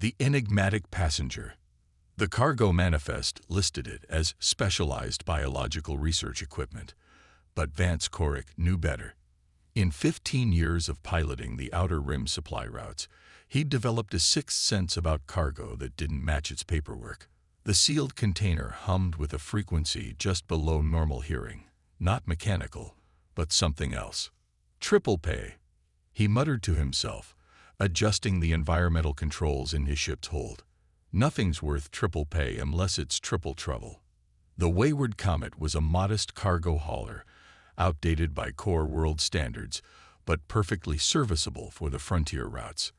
The enigmatic passenger. The cargo manifest listed it as specialized biological research equipment, but Vance Corrick knew better. In 15 years of piloting the Outer Rim supply routes, he'd developed a sixth sense about cargo that didn't match its paperwork. The sealed container hummed with a frequency just below normal hearing, not mechanical, but something else. Triple pay, he muttered to himself, adjusting the environmental controls in his ship's hold. Nothing's worth triple pay unless it's triple trouble. The Wayward Comet was a modest cargo hauler, outdated by core world standards, but perfectly serviceable for the frontier routes.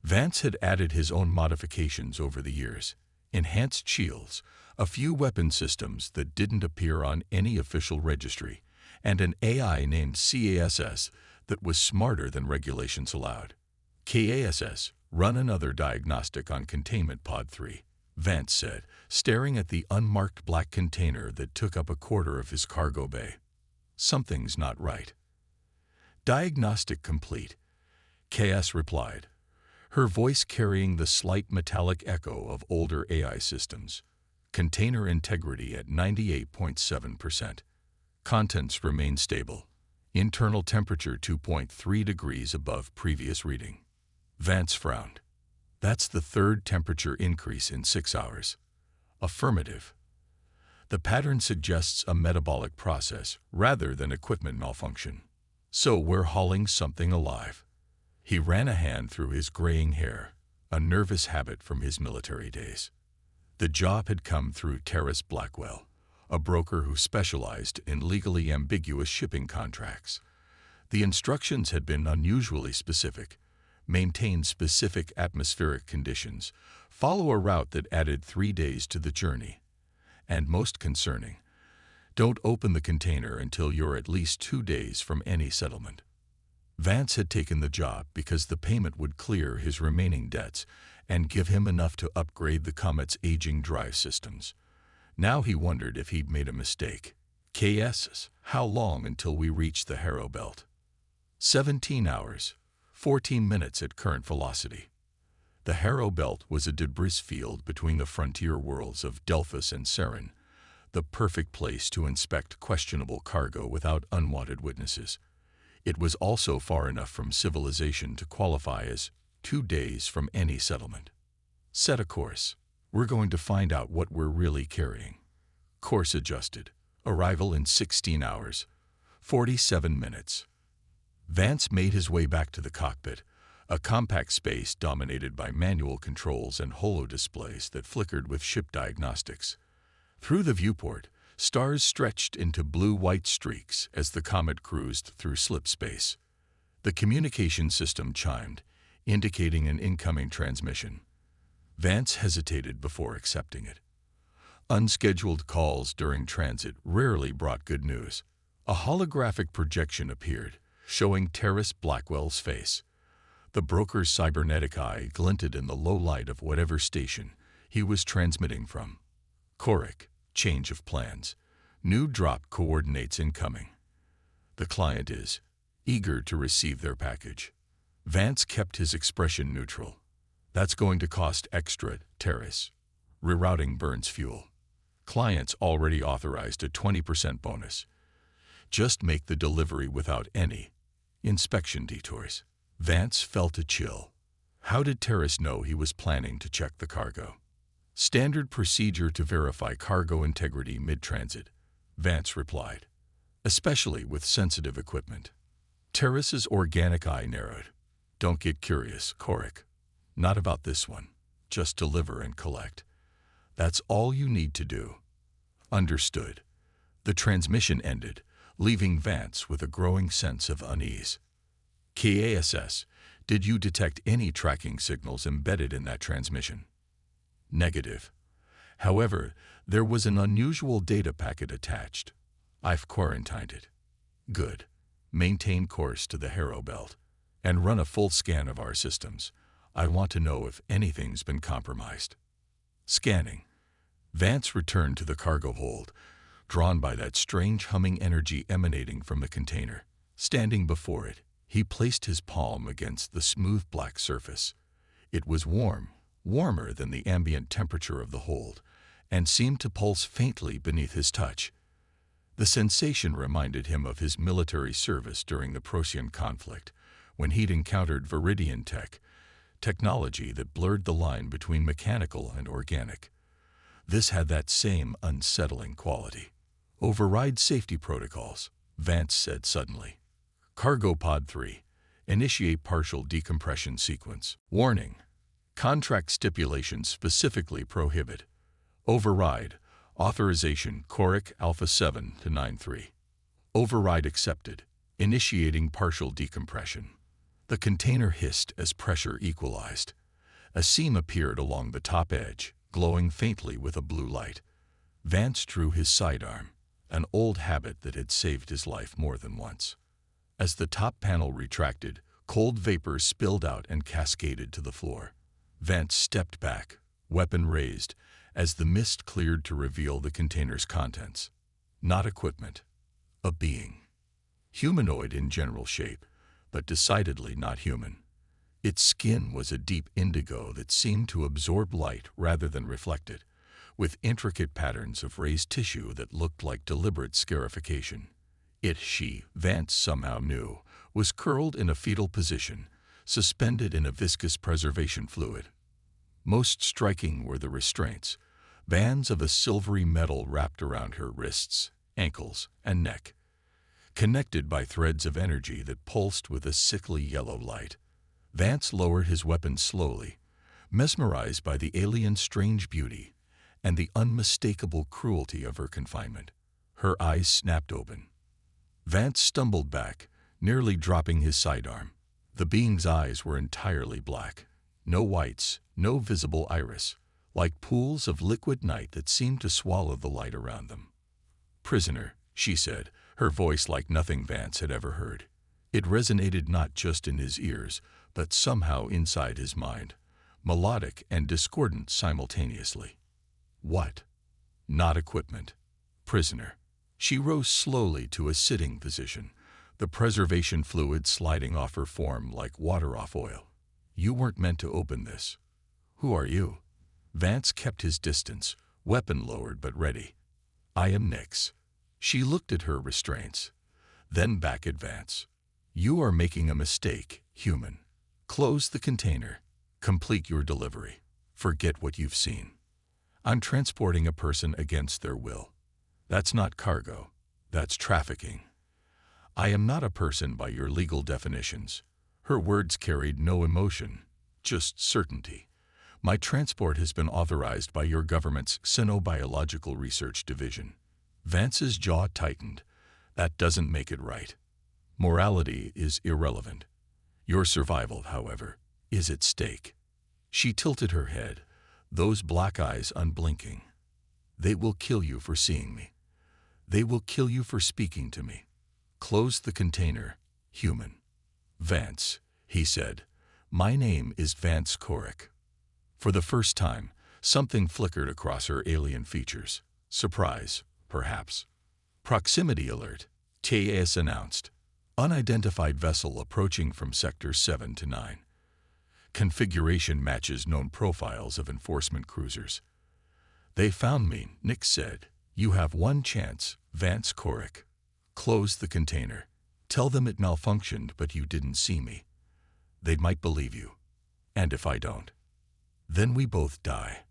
Vance had added his own modifications over the years: enhanced shields, a few weapon systems that didn't appear on any official registry, and an AI named CASS that was smarter than regulations allowed. CASS, run another diagnostic on Containment Pod 3, Vance said, staring at the unmarked black container that took up a quarter of his cargo bay. Something's not right. Diagnostic complete, CASS replied, her voice carrying the slight metallic echo of older AI systems. Container integrity at 98.7%. Contents remain stable. Internal temperature 2.3 degrees above previous reading. Vance frowned. That's the third temperature increase in 6 hours. Affirmative. The pattern suggests a metabolic process rather than equipment malfunction. So we're hauling something alive. He ran a hand through his graying hair, a nervous habit from his military days. The job had come through Terrace Blackwell, a broker who specialized in legally ambiguous shipping contracts. The instructions had been unusually specific: maintain specific atmospheric conditions, follow a route that added 3 days to the journey, and most concerning, don't open the container until you're at least 2 days from any settlement. Vance had taken the job because the payment would clear his remaining debts and give him enough to upgrade the Comet's aging drive systems. Now he wondered if he'd made a mistake. KS, how long until we reach the Harrow Belt? 17 hours, 14 minutes at current velocity. The Harrow Belt was a debris field between the frontier worlds of Delphus and Saren, the perfect place to inspect questionable cargo without unwanted witnesses. It was also far enough from civilization to qualify as 2 days from any settlement. Set a course. We're going to find out what we're really carrying. Course adjusted. Arrival in 16 hours, 47 minutes. Vance made his way back to the cockpit, a compact space dominated by manual controls and holo-displays that flickered with ship diagnostics. Through the viewport, stars stretched into blue-white streaks as the Comet cruised through slip space. The communication system chimed, indicating an incoming transmission. Vance hesitated before accepting it. Unscheduled calls during transit rarely brought good news. A holographic projection appeared, showing Terrace Blackwell's face. The broker's cybernetic eye glinted in the low light of whatever station he was transmitting from. Corrick, change of plans. New drop coordinates incoming. The client is eager to receive their package. Vance kept his expression neutral. That's going to cost extra, Terrace. Rerouting burns fuel. Clients already authorized a 20% bonus. Just make the delivery without any inspection detours. Vance felt a chill. How did Terrace know he was planning to check the cargo? Standard procedure to verify cargo integrity mid-transit, Vance replied, especially with sensitive equipment. Terrace's organic eye narrowed. Don't get curious, Corrick. Not about this one. Just deliver and collect. That's all you need to do. Understood. The transmission ended, leaving Vance with a growing sense of unease. KASS, did you detect any tracking signals embedded in that transmission? Negative. However, there was an unusual data packet attached. I've quarantined it. Good. Maintain course to the Harrow Belt and run a full scan of our systems. I want to know if anything's been compromised. Scanning. Vance returned to the cargo hold, drawn by that strange humming energy emanating from the container. Standing before it, he placed his palm against the smooth black surface. It was warm, warmer than the ambient temperature of the hold, and seemed to pulse faintly beneath his touch. The sensation reminded him of his military service during the Prussian conflict, when he'd encountered Viridian technology that blurred the line between mechanical and organic. This had that same unsettling quality. "Override safety protocols," Vance said suddenly. "Cargo Pod 3, initiate partial decompression sequence. Warning: contract stipulations specifically prohibit. Override. Authorization Coric Alpha 7 to 93. Override accepted. Initiating partial decompression." The container hissed as pressure equalized. A seam appeared along the top edge, glowing faintly with a blue light. Vance drew his sidearm, an old habit that had saved his life more than once. As the top panel retracted, cold vapor spilled out and cascaded to the floor. Vance stepped back, weapon raised, as the mist cleared to reveal the container's contents. Not equipment. A being. Humanoid in general shape, but decidedly not human. Its skin was a deep indigo that seemed to absorb light rather than reflect it, with intricate patterns of raised tissue that looked like deliberate scarification. Vance somehow knew, was curled in a fetal position, suspended in a viscous preservation fluid. Most striking were the restraints, bands of a silvery metal wrapped around her wrists, ankles, and neck, connected by threads of energy that pulsed with a sickly yellow light. Vance lowered his weapon slowly, mesmerized by the alien's strange beauty and the unmistakable cruelty of her confinement. Her eyes snapped open. Vance stumbled back, nearly dropping his sidearm. The being's eyes were entirely black. No whites, no visible iris, like pools of liquid night that seemed to swallow the light around them. "Prisoner," she said, her voice like nothing Vance had ever heard. It resonated not just in his ears, but somehow inside his mind, melodic and discordant simultaneously. "What?" "Not equipment. Prisoner." She rose slowly to a sitting position, the preservation fluid sliding off her form like water off oil. "You weren't meant to open this. Who are you?" Vance kept his distance, weapon lowered but ready. "I am Nyx." She looked at her restraints, then back at Vance. "You are making a mistake, human. Close the container. Complete your delivery. Forget what you've seen. I'm transporting a person against their will. That's not cargo. That's trafficking. I am not a person by your legal definitions." Her words carried no emotion, just certainty. "My transport has been authorized by your government's Xenobiological Research Division." Vance's jaw tightened. "That doesn't make it right. Morality is irrelevant. Your survival, however, is at stake." She tilted her head, those black eyes unblinking. "They will kill you for seeing me. They will kill you for speaking to me. Close the container, human." "Vance," he said, "my name is Vance Coric." For the first time, something flickered across her alien features. Surprise, perhaps. "Proximity alert," TAS announced. "Unidentified vessel approaching from sectors 7 to 9. Configuration matches known profiles of enforcement cruisers." "They found me," Nyx said. "You have one chance, Vance Coric. Close the container. Tell them it malfunctioned but you didn't see me. They might believe you. And if I don't, then we both die."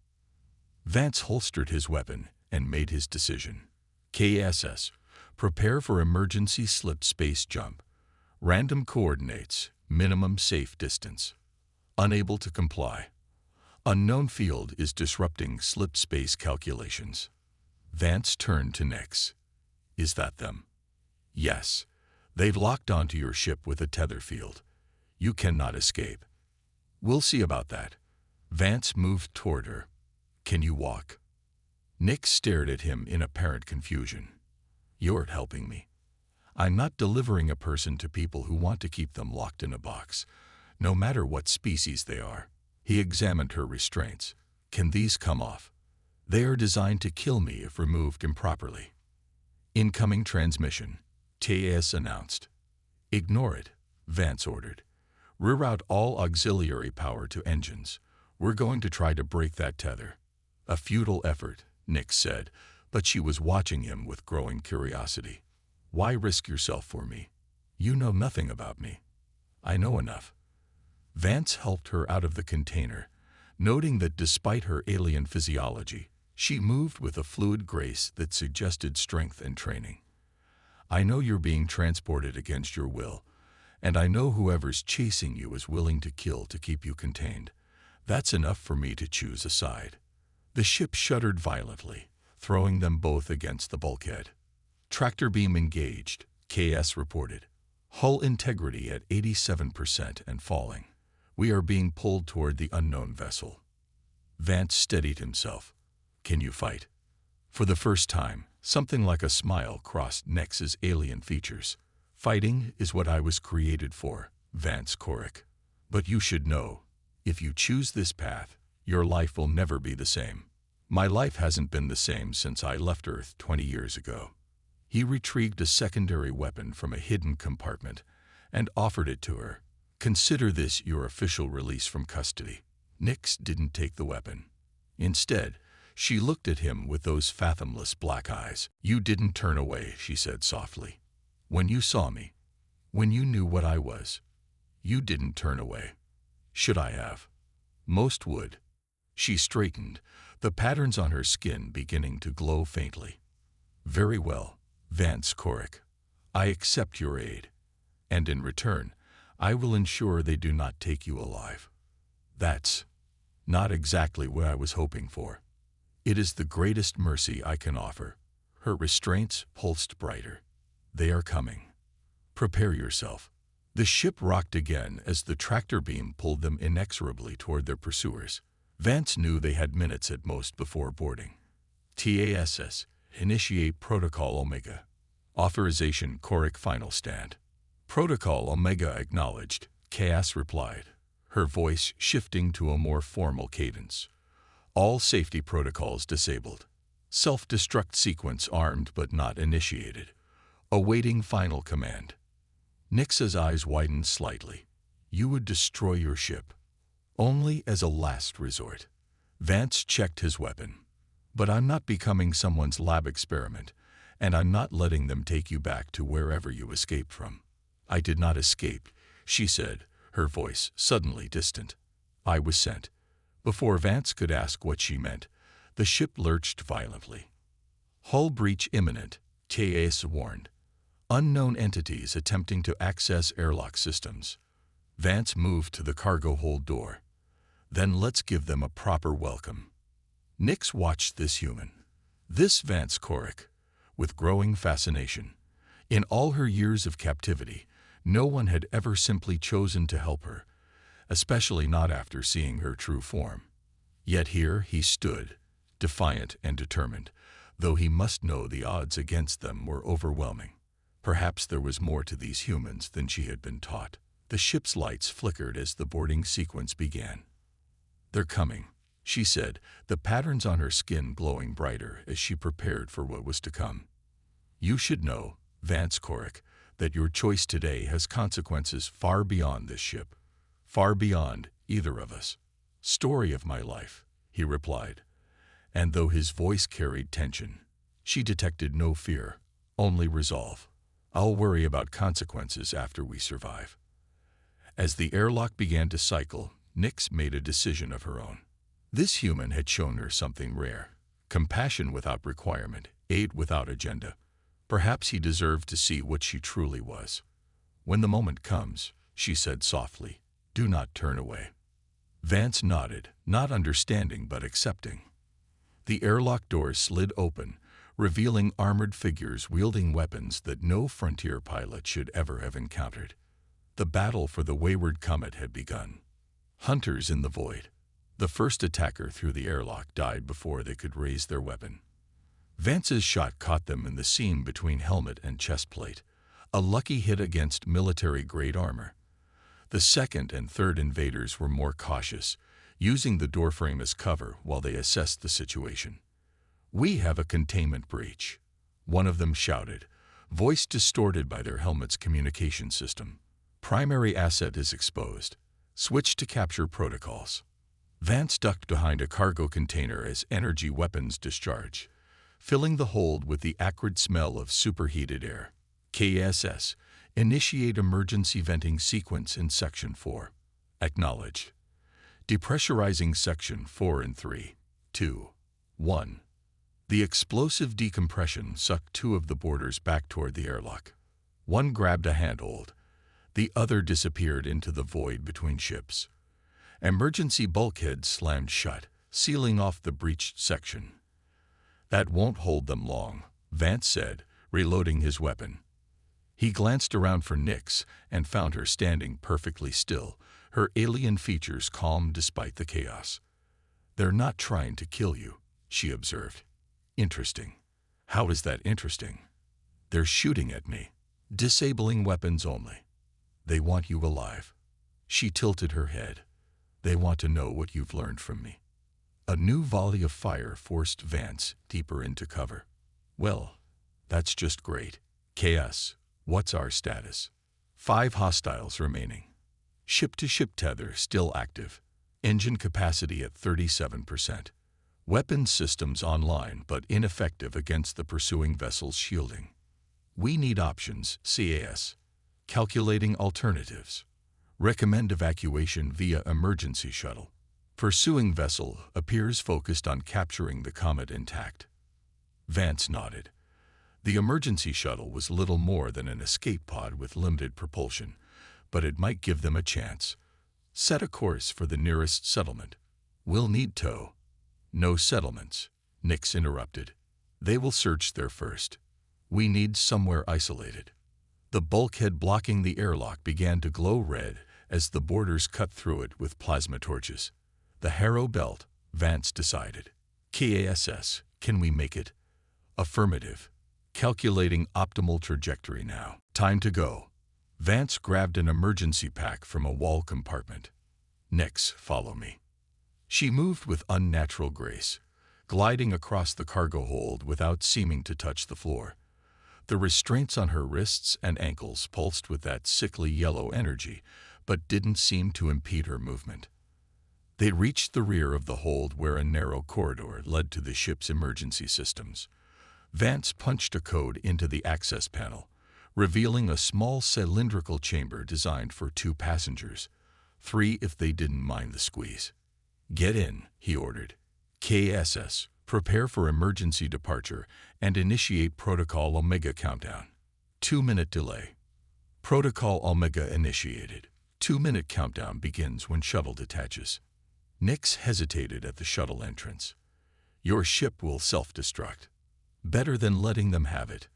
Vance holstered his weapon and made his decision. "KSS, prepare for emergency slip space jump. Random coordinates, minimum safe distance. Unable to comply. Unknown field is disrupting slip space calculations." Vance turned to Nyx. "Is that them?" "Yes. They've locked onto your ship with a tether field. You cannot escape." "We'll see about that." Vance moved toward her. "Can you walk?" Nyx stared at him in apparent confusion. "You're helping me. I'm not delivering a person to people who want to keep them locked in a box, no matter what species they are." He examined her restraints. "Can these come off? They are designed to kill me if removed improperly." "Incoming transmission," TAS announced. "Ignore it," Vance ordered. "Reroute all auxiliary power to engines. We're going to try to break that tether. A futile effort, Nix said, but she was watching him with growing curiosity. Why risk yourself for me? You know nothing about me. I know enough. Vance helped her out of the container, noting that despite her alien physiology, she moved with a fluid grace that suggested strength and training. I know you're being transported against your will, and I know whoever's chasing you is willing to kill to keep you contained. That's enough for me to choose a side. The ship shuddered violently, throwing them both against the bulkhead. Tractor beam engaged, KS reported. Hull integrity at 87% and falling. We are being pulled toward the unknown vessel. Vance steadied himself. Can you fight? For the first time, something like a smile crossed Nix's alien features. Fighting is what I was created for, Vance Corrick. But you should know, if you choose this path, your life will never be the same. My life hasn't been the same since I left Earth 20 years ago. He retrieved a secondary weapon from a hidden compartment and offered it to her. Consider this your official release from custody. Nix didn't take the weapon. Instead, she looked at him with those fathomless black eyes. You didn't turn away, she said softly. When you saw me, when you knew what I was, you didn't turn away. Should I have? Most would. She straightened, the patterns on her skin beginning to glow faintly. Very well, Vance Corrick. I accept your aid, and in return, I will ensure they do not take you alive. That's not exactly what I was hoping for. It is the greatest mercy I can offer. Her restraints pulsed brighter. They are coming. Prepare yourself. The ship rocked again as the tractor beam pulled them inexorably toward their pursuers. Vance knew they had minutes at most before boarding. TASS, initiate Protocol Omega. Authorization Corrick final stand. Protocol Omega acknowledged, Chaos replied, her voice shifting to a more formal cadence. All safety protocols disabled. Self-destruct sequence armed but not initiated. Awaiting final command. Nix's eyes widened slightly. You would destroy your ship. Only as a last resort. Vance checked his weapon. But I'm not becoming someone's lab experiment, and I'm not letting them take you back to wherever you escaped from. I did not escape, she said, her voice suddenly distant. I was sent. Before Vance could ask what she meant, the ship lurched violently. Hull breach imminent, TAS warned. Unknown entities attempting to access airlock systems. Vance moved to the cargo hold door. Then let's give them a proper welcome. Nix watched this human, this Vance Corrick, with growing fascination. In all her years of captivity, no one had ever simply chosen to help her, especially not after seeing her true form. Yet here he stood, defiant and determined, though he must know the odds against them were overwhelming. Perhaps there was more to these humans than she had been taught. The ship's lights flickered as the boarding sequence began. They're coming, she said, the patterns on her skin glowing brighter as she prepared for what was to come. You should know, Vance Corrick, that your choice today has consequences far beyond this ship, far beyond either of us. Story of my life, he replied, and though his voice carried tension, she detected no fear, only resolve. I'll worry about consequences after we survive. As the airlock began to cycle, Nix made a decision of her own. This human had shown her something rare, compassion without requirement, aid without agenda. Perhaps he deserved to see what she truly was. When the moment comes, she said softly, do not turn away. Vance nodded, not understanding but accepting. The airlock doors slid open, revealing armored figures wielding weapons that no frontier pilot should ever have encountered. The battle for the wayward comet had begun. Hunters in the void. The first attacker through the airlock died before they could raise their weapon. Vance's shot caught them in the seam between helmet and chest plate, a lucky hit against military-grade armor. The second and third invaders were more cautious, using the doorframe as cover while they assessed the situation. We have a containment breach, one of them shouted, voice distorted by their helmet's communication system. Primary asset is exposed. Switch to capture protocols. Vance ducked behind a cargo container as energy weapons discharge, filling the hold with the acrid smell of superheated air. KSS, initiate emergency venting sequence in Section 4. Acknowledged. Depressurizing Section 4 in 3, 2, 1. The explosive decompression sucked two of the boarders back toward the airlock. One grabbed a handhold. The other disappeared into the void between ships. Emergency bulkheads slammed shut, sealing off the breached section. That won't hold them long, Vance said, reloading his weapon. He glanced around for Nyx and found her standing perfectly still, her alien features calm despite the chaos. They're not trying to kill you, she observed. Interesting. How is that interesting? They're shooting at me. Disabling weapons only. They want you alive. She tilted her head. They want to know what you've learned from me. A new volley of fire forced Vance deeper into cover. Well, that's just great. KS, what's our status? 5 hostiles remaining. Ship-to-ship tether still active. Engine capacity at 37%. Weapons systems online but ineffective against the pursuing vessel's shielding. We need options, CAS. Calculating alternatives. Recommend evacuation via emergency shuttle. Pursuing vessel appears focused on capturing the comet intact. Vance nodded. The emergency shuttle was little more than an escape pod with limited propulsion, but it might give them a chance. Set a course for the nearest settlement. We'll need tow. No settlements, Nyx interrupted. They will search there first. We need somewhere isolated. The bulkhead blocking the airlock began to glow red as the boarders cut through it with plasma torches. The Harrow Belt, Vance decided. KASS, can we make it? Affirmative. Calculating optimal trajectory now. Time to go. Vance grabbed an emergency pack from a wall compartment. Nyx, follow me. She moved with unnatural grace, gliding across the cargo hold without seeming to touch the floor. The restraints on her wrists and ankles pulsed with that sickly yellow energy, but didn't seem to impede her movement. They reached the rear of the hold where a narrow corridor led to the ship's emergency systems. Vance punched a code into the access panel, revealing a small cylindrical chamber designed for 2 passengers, 3 if they didn't mind the squeeze. Get in, he ordered. KSS, prepare for emergency departure and initiate Protocol Omega countdown. 2-minute delay. Protocol Omega initiated. 2-minute countdown begins when shuttle detaches. Nyx hesitated at the shuttle entrance. Your ship will self-destruct. Better than letting them have it.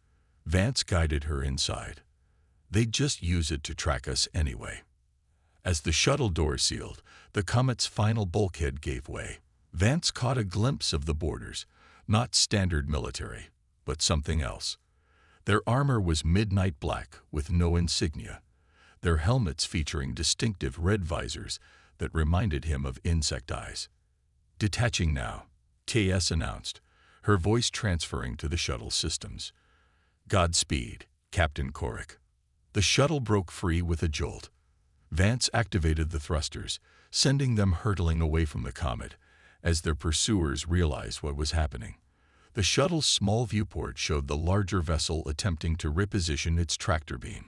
Vance guided her inside. They'd just use it to track us anyway. As the shuttle door sealed, the comet's final bulkhead gave way. Vance caught a glimpse of the boarders, not standard military, but something else. Their armor was midnight black with no insignia, their helmets featuring distinctive red visors that reminded him of insect eyes. Detaching now, TS announced, her voice transferring to the shuttle systems. Godspeed, Captain Korik. The shuttle broke free with a jolt. Vance activated the thrusters, sending them hurtling away from the comet as their pursuers realized what was happening. The shuttle's small viewport showed the larger vessel attempting to reposition its tractor beam.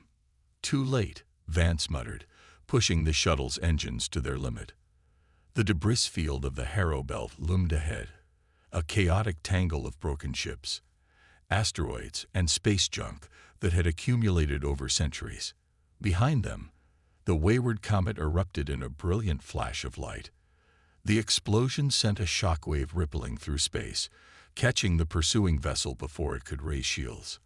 Too late, Vance muttered, pushing the shuttle's engines to their limit. The debris field of the Harrow Belt loomed ahead, a chaotic tangle of broken ships, asteroids, and space junk that had accumulated over centuries. Behind them, the wayward comet erupted in a brilliant flash of light. The explosion sent a shockwave rippling through space, catching the pursuing vessel before it could raise shields.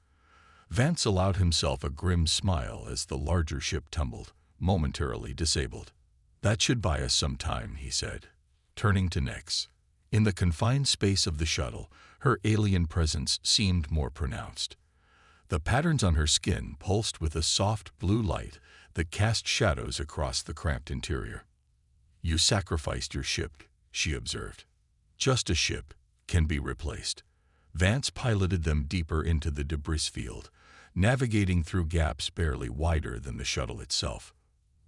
Vance allowed himself a grim smile as the larger ship tumbled, momentarily disabled. That should buy us some time, he said, turning to Nyx. In the confined space of the shuttle, her alien presence seemed more pronounced. The patterns on her skin pulsed with a soft blue light that cast shadows across the cramped interior. You sacrificed your ship, she observed. Just a ship can be replaced. Vance piloted them deeper into the debris field, navigating through gaps barely wider than the shuttle itself.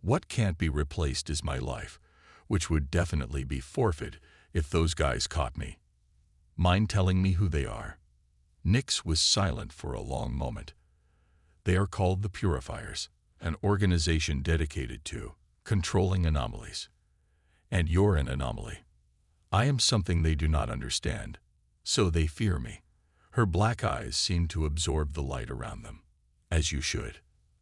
What can't be replaced is my life. which would definitely be forfeit if those guys caught me. Mind telling me who they are? Nix was silent for a long moment. They are called the Purifiers, an organization dedicated to controlling anomalies. And you're an anomaly. I am something they do not understand, so they fear me. Her black eyes seemed to absorb the light around them. As you should.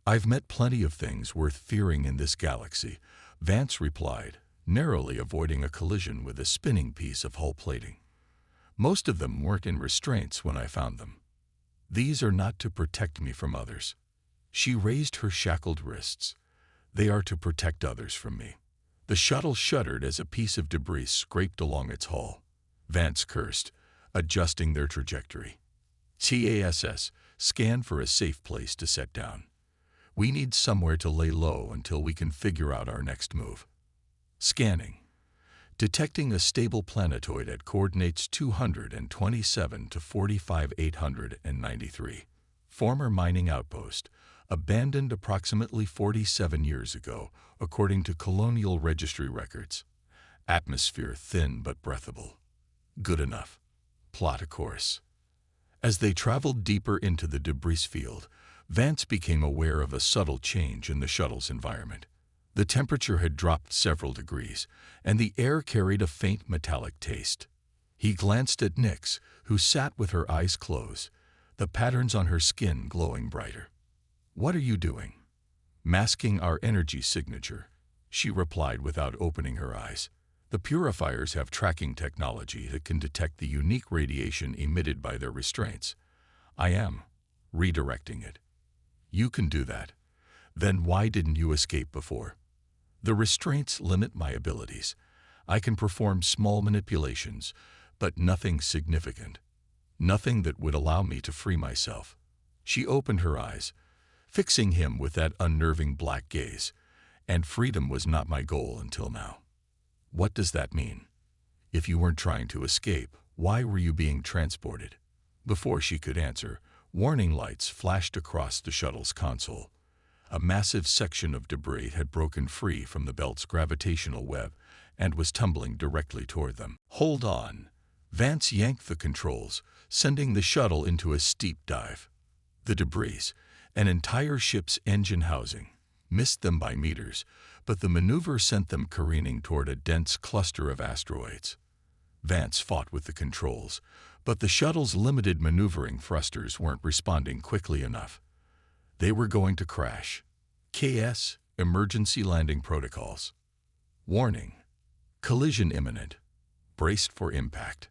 I've met plenty of things worth fearing in this galaxy, Vance replied, narrowly avoiding a collision with a spinning piece of hull plating. Most of them weren't in restraints when I found them. These are not to protect me from others. She raised her shackled wrists. They are to protect others from me. The shuttle shuddered as a piece of debris scraped along its hull. Vance cursed, adjusting their trajectory. TASS, scan for a safe place to set down. We need somewhere to lay low until we can figure out our next move. Scanning. Detecting a stable planetoid at coordinates 227 to 45,893. Former mining outpost, abandoned approximately 47 years ago, according to colonial registry records. Atmosphere thin but breathable. Good enough. Plot a course. As they traveled deeper into the debris field, Vance became aware of a subtle change in the shuttle's environment. The temperature had dropped several degrees, and the air carried a faint metallic taste. He glanced at Nix, who sat with her eyes closed, the patterns on her skin glowing brighter. "What are you doing?" "Masking our energy signature," she replied without opening her eyes. "The Purifiers have tracking technology that can detect the unique radiation emitted by their restraints. I am redirecting it." "You can do that. Then why didn't you escape before?" "The restraints limit my abilities. I can perform small manipulations, but nothing significant. Nothing that would allow me to free myself." She opened her eyes, fixing him with that unnerving black gaze, and freedom was not my goal until now. "What does that mean? If you weren't trying to escape, why were you being transported?" Before she could answer, warning lights flashed across the shuttle's console. A massive section of debris had broken free from the belt's gravitational web and was tumbling directly toward them. "Hold on." Vance yanked the controls, sending the shuttle into a steep dive. The debris, an entire ship's engine housing, missed them by meters, but the maneuver sent them careening toward a dense cluster of asteroids. Vance fought with the controls, but the shuttle's limited maneuvering thrusters weren't responding quickly enough. They were going to crash. KS, emergency landing protocols. Warning. Collision imminent. Braced for impact.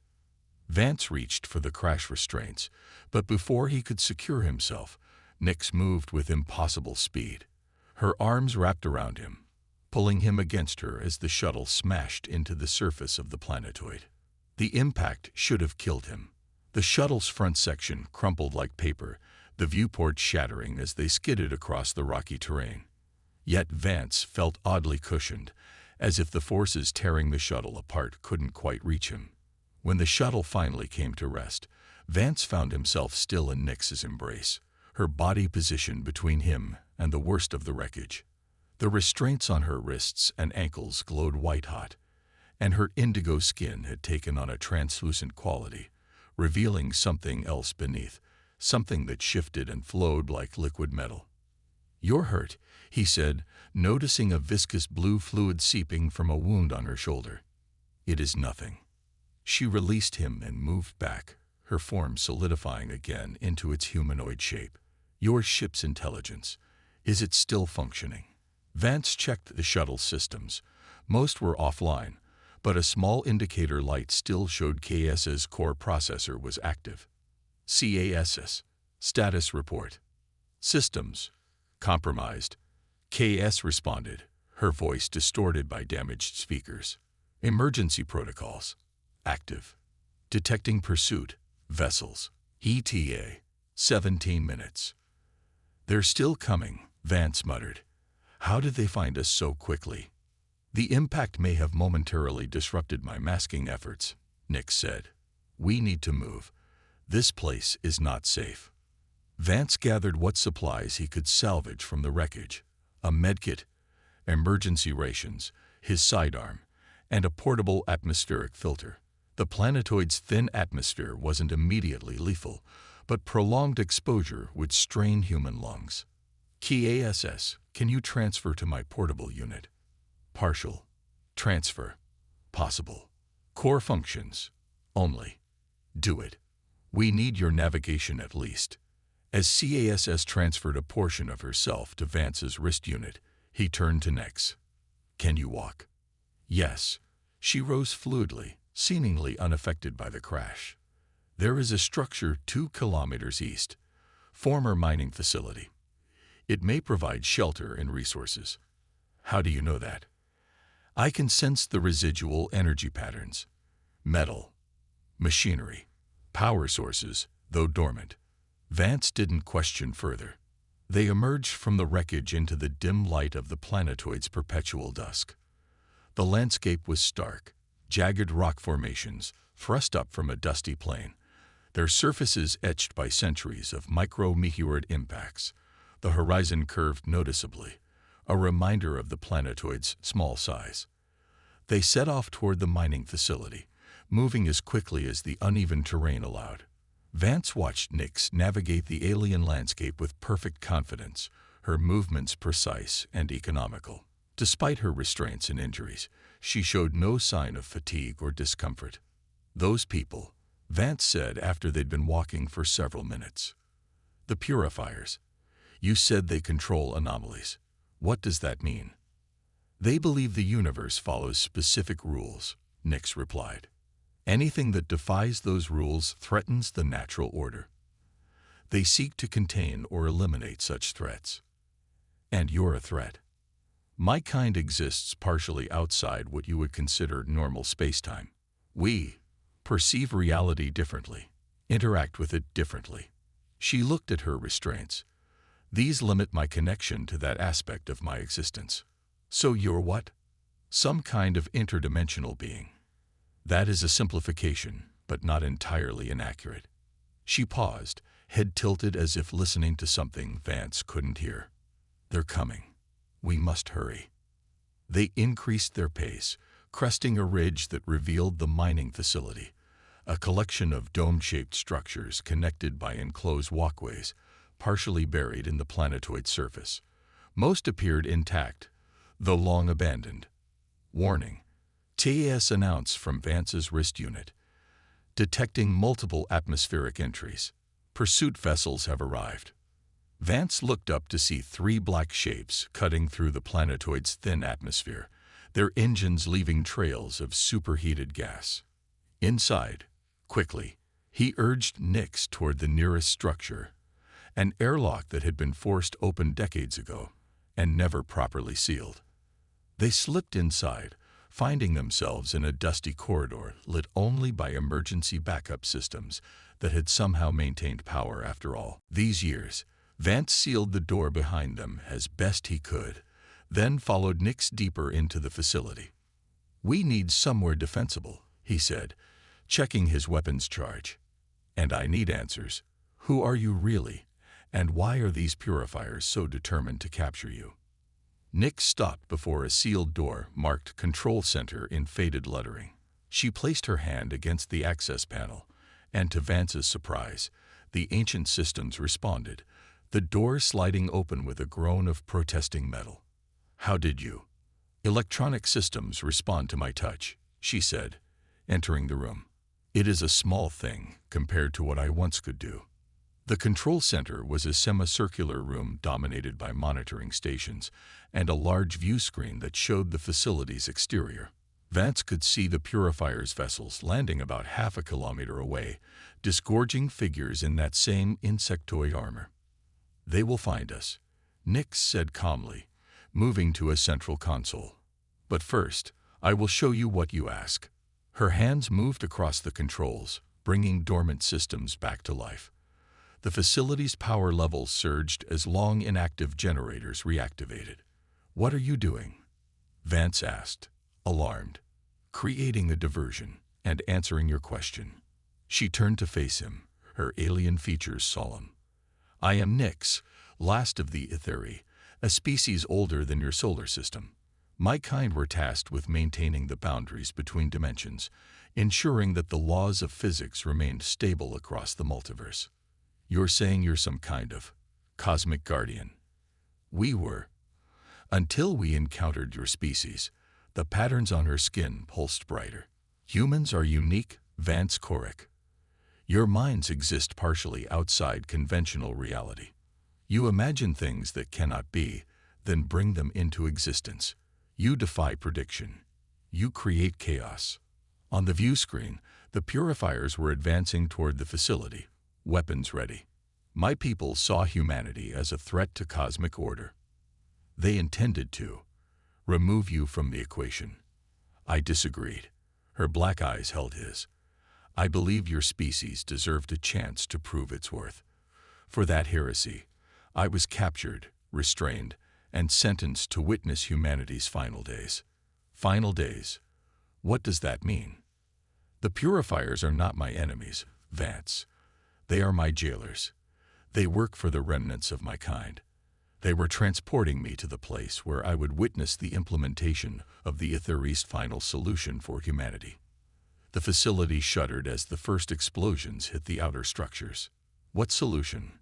Vance reached for the crash restraints, but before he could secure himself, Nix moved with impossible speed. Her arms wrapped around him, pulling him against her as the shuttle smashed into the surface of the planetoid. The impact should have killed him. The shuttle's front section crumpled like paper, the viewport shattering as they skidded across the rocky terrain. Yet Vance felt oddly cushioned, as if the forces tearing the shuttle apart couldn't quite reach him. When the shuttle finally came to rest, Vance found himself still in Nix's embrace, her body positioned between him and the worst of the wreckage. The restraints on her wrists and ankles glowed white-hot, and her indigo skin had taken on a translucent quality, revealing something else beneath, something that shifted and flowed like liquid metal. "You're hurt," he said, noticing a viscous blue fluid seeping from a wound on her shoulder. "It is nothing." She released him and moved back, her form solidifying again into its humanoid shape. "Your ship's intelligence, is it still functioning?" Vance checked the shuttle systems. Most were offline, but a small indicator light still showed KS's core processor was active. "CASS, status report." "Systems, compromised." KS responded, her voice distorted by damaged speakers. "Emergency protocols, active. Detecting pursuit, vessels. ETA, 17 minutes. "They're still coming," Vance muttered. "How did they find us so quickly?" "The impact may have momentarily disrupted my masking efforts," Nix said. "We need to move. This place is not safe." Vance gathered what supplies he could salvage from the wreckage: a medkit, emergency rations, his sidearm, and a portable atmospheric filter. The planetoid's thin atmosphere wasn't immediately lethal, but prolonged exposure would strain human lungs. Key ASS, can you transfer to my portable unit? Partial. Transfer. Possible. Core functions. Only. Do it. We need your navigation at least. As CASS transferred a portion of herself to Vance's wrist unit, he turned to Nix. Can you walk? Yes. She rose fluidly, seemingly unaffected by the crash. There is a structure 2 kilometers east. Former mining facility. It may provide shelter and resources. How do you know that? I can sense the residual energy patterns. Metal. Machinery. Power sources, though dormant. Vance didn't question further. They emerged from the wreckage into the dim light of the planetoid's perpetual dusk. The landscape was stark, jagged rock formations thrust up from a dusty plain, their surfaces etched by centuries of micrometeoroid impacts. The horizon curved noticeably, a reminder of the planetoid's small size. They set off toward the mining facility, moving as quickly as the uneven terrain allowed. Vance watched Nix navigate the alien landscape with perfect confidence, her movements precise and economical. Despite her restraints and injuries, she showed no sign of fatigue or discomfort. Those people, Vance said after they'd been walking for several minutes. The purifiers. You said they control anomalies. What does that mean? They believe the universe follows specific rules, Nix replied. Anything that defies those rules threatens the natural order. They seek to contain or eliminate such threats. And you're a threat. My kind exists partially outside what you would consider normal spacetime. We perceive reality differently, interact with it differently. She looked at her restraints. These limit my connection to that aspect of my existence. So you're what? Some kind of interdimensional being. That is a simplification, but not entirely inaccurate. She paused, head tilted as if listening to something Vance couldn't hear. They're coming. We must hurry. They increased their pace, cresting a ridge that revealed the mining facility, a collection of dome-shaped structures connected by enclosed walkways, partially buried in the planetoid's surface. Most appeared intact, though long abandoned. Warning. TAS announced from Vance's wrist unit. Detecting multiple atmospheric entries. Pursuit vessels have arrived. Vance looked up to see 3 black shapes cutting through the planetoid's thin atmosphere, their engines leaving trails of superheated gas. Inside, quickly, he urged Nix toward the nearest structure, an airlock that had been forced open decades ago and never properly sealed. They slipped inside, finding themselves in a dusty corridor lit only by emergency backup systems that had somehow maintained power after all these years. Vance sealed the door behind them as best he could, then followed Nix deeper into the facility. We need somewhere defensible, he said, checking his weapons charge. And I need answers. Who are you really? And why are these purifiers so determined to capture you? Nix stopped before a sealed door marked Control Center in faded lettering. She placed her hand against the access panel, and to Vance's surprise, the ancient systems responded, the door sliding open with a groan of protesting metal. How did you? Electronic systems respond to my touch, she said, entering the room. It is a small thing compared to what I once could do. The control center was a semicircular room dominated by monitoring stations and a large view screen that showed the facility's exterior. Vance could see the purifier's vessels landing about half a kilometer away, disgorging figures in that same insectoid armor. They will find us, Nix said calmly, moving to a central console. But first, I will show you what you ask. Her hands moved across the controls, bringing dormant systems back to life. The facility's power levels surged as long inactive generators reactivated. What are you doing? Vance asked, alarmed. Creating a diversion and answering your question. She turned to face him, her alien features solemn. I am Nix, last of the Etheri, a species older than your solar system. My kind were tasked with maintaining the boundaries between dimensions, ensuring that the laws of physics remained stable across the multiverse. You're saying you're some kind of cosmic guardian. We were. Until we encountered your species, the patterns on her skin pulsed brighter. Humans are unique, Vance Corrick. Your minds exist partially outside conventional reality. You imagine things that cannot be, then bring them into existence. You defy prediction. You create chaos. On the view screen, the purifiers were advancing toward the facility, weapons ready. My people saw humanity as a threat to cosmic order. They intended to remove you from the equation. I disagreed. Her black eyes held his. I believe your species deserved a chance to prove its worth. For that heresy, I was captured, restrained, and sentenced to witness humanity's final days. Final days? What does that mean? The purifiers are not my enemies, Vance. They are my jailers. They work for the remnants of my kind. They were transporting me to the place where I would witness the implementation of the Ethereist final solution for humanity. The facility shuddered as the first explosions hit the outer structures. What solution?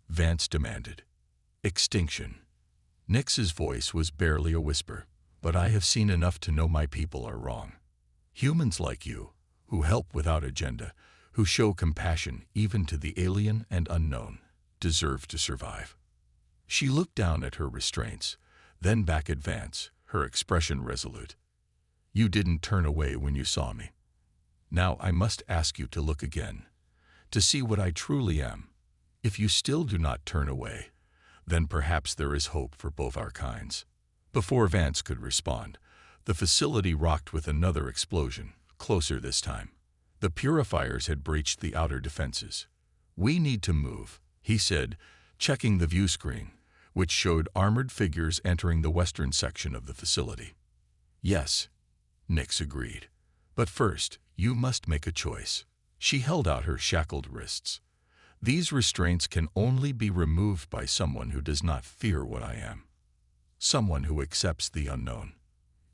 Vance demanded. Extinction. Nix's voice was barely a whisper, but I have seen enough to know my people are wrong. Humans like you, who help without agenda, who show compassion even to the alien and unknown, deserve to survive. She looked down at her restraints, then back at Vance, her expression resolute. You didn't turn away when you saw me. Now I must ask you to look again, to see what I truly am. If you still do not turn away, then perhaps there is hope for both our kinds. Before Vance could respond, the facility rocked with another explosion, closer this time. The purifiers had breached the outer defenses. We need to move, he said, checking the view screen, which showed armored figures entering the western section of the facility. Yes, Nix agreed. But first, you must make a choice. She held out her shackled wrists. These restraints can only be removed by someone who does not fear what I am. Someone who accepts the unknown.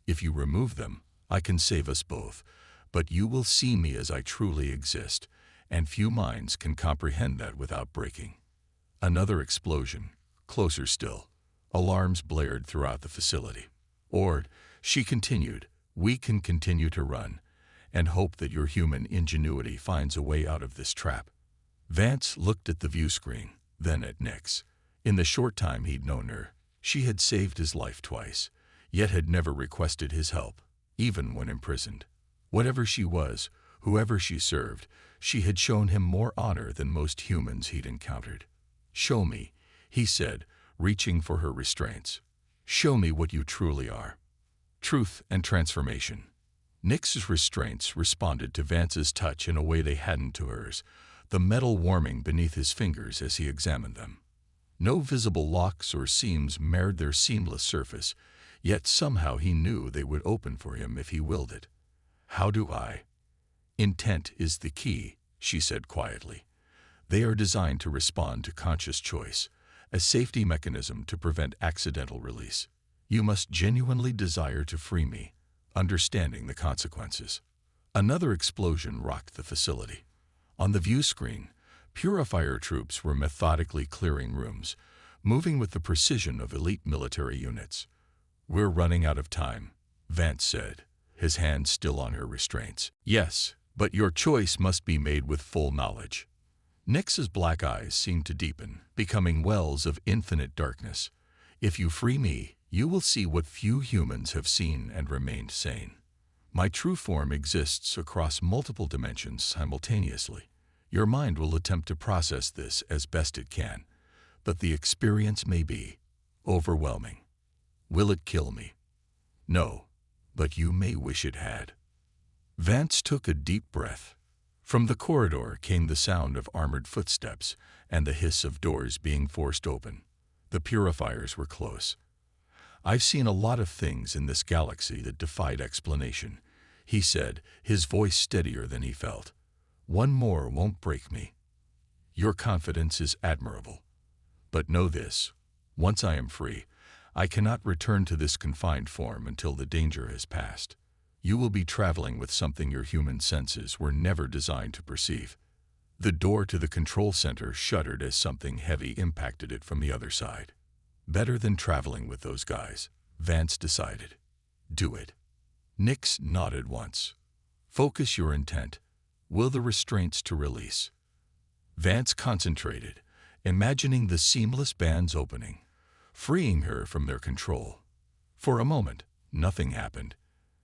If you remove them, I can save us both, but you will see me as I truly exist, and few minds can comprehend that without breaking. Another explosion, closer still. Alarms blared throughout the facility. Or, she continued, we can continue to run, and hope that your human ingenuity finds a way out of this trap. Vance looked at the view screen, then at Nix. In the short time he'd known her, she had saved his life twice, yet had never requested his help, even when imprisoned. Whatever she was, whoever she served, she had shown him more honor than most humans he'd encountered. Show me, he said, reaching for her restraints. Show me what you truly are. Truth and transformation. Nix's restraints responded to Vance's touch in a way they hadn't to hers, the metal warming beneath his fingers as he examined them. No visible locks or seams marred their seamless surface, yet somehow he knew they would open for him if he willed it. How do I? Intent is the key, she said quietly. They are designed to respond to conscious choice, a safety mechanism to prevent accidental release. You must genuinely desire to free me, understanding the consequences. Another explosion rocked the facility. On the view screen, purifier troops were methodically clearing rooms, moving with the precision of elite military units. We're running out of time, Vance said, his hand still on her restraints. Yes, but your choice must be made with full knowledge. Nix's black eyes seemed to deepen, becoming wells of infinite darkness. If you free me, you will see what few humans have seen and remained sane. My true form exists across multiple dimensions simultaneously. Your mind will attempt to process this as best it can, but the experience may be overwhelming. Will it kill me? No, but you may wish it had. Vance took a deep breath. From the corridor came the sound of armored footsteps and the hiss of doors being forced open. The purifiers were close. I've seen a lot of things in this galaxy that defied explanation, he said, his voice steadier than he felt. One more won't break me. Your confidence is admirable. But know this, once I am free, I cannot return to this confined form until the danger has passed. You will be traveling with something your human senses were never designed to perceive. The door to the control center shuddered as something heavy impacted it from the other side. Better than traveling with those guys, Vance decided. Do it. Nix nodded once. Focus your intent. Will the restraints to release. Vance concentrated, imagining the seamless bands opening, freeing her from their control. For a moment, nothing happened.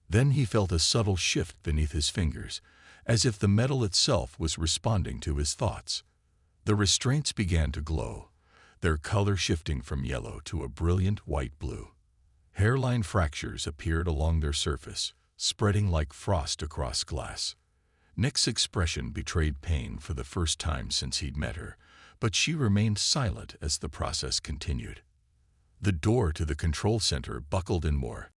Then he felt a subtle shift beneath his fingers, as if the metal itself was responding to his thoughts. The restraints began to glow, their color shifting from yellow to a brilliant white blue. Hairline fractures appeared along their surface, spreading like frost across glass. Nick's expression betrayed pain for the first time since he'd met her, but she remained silent as the process continued. The door to the control center buckled in more,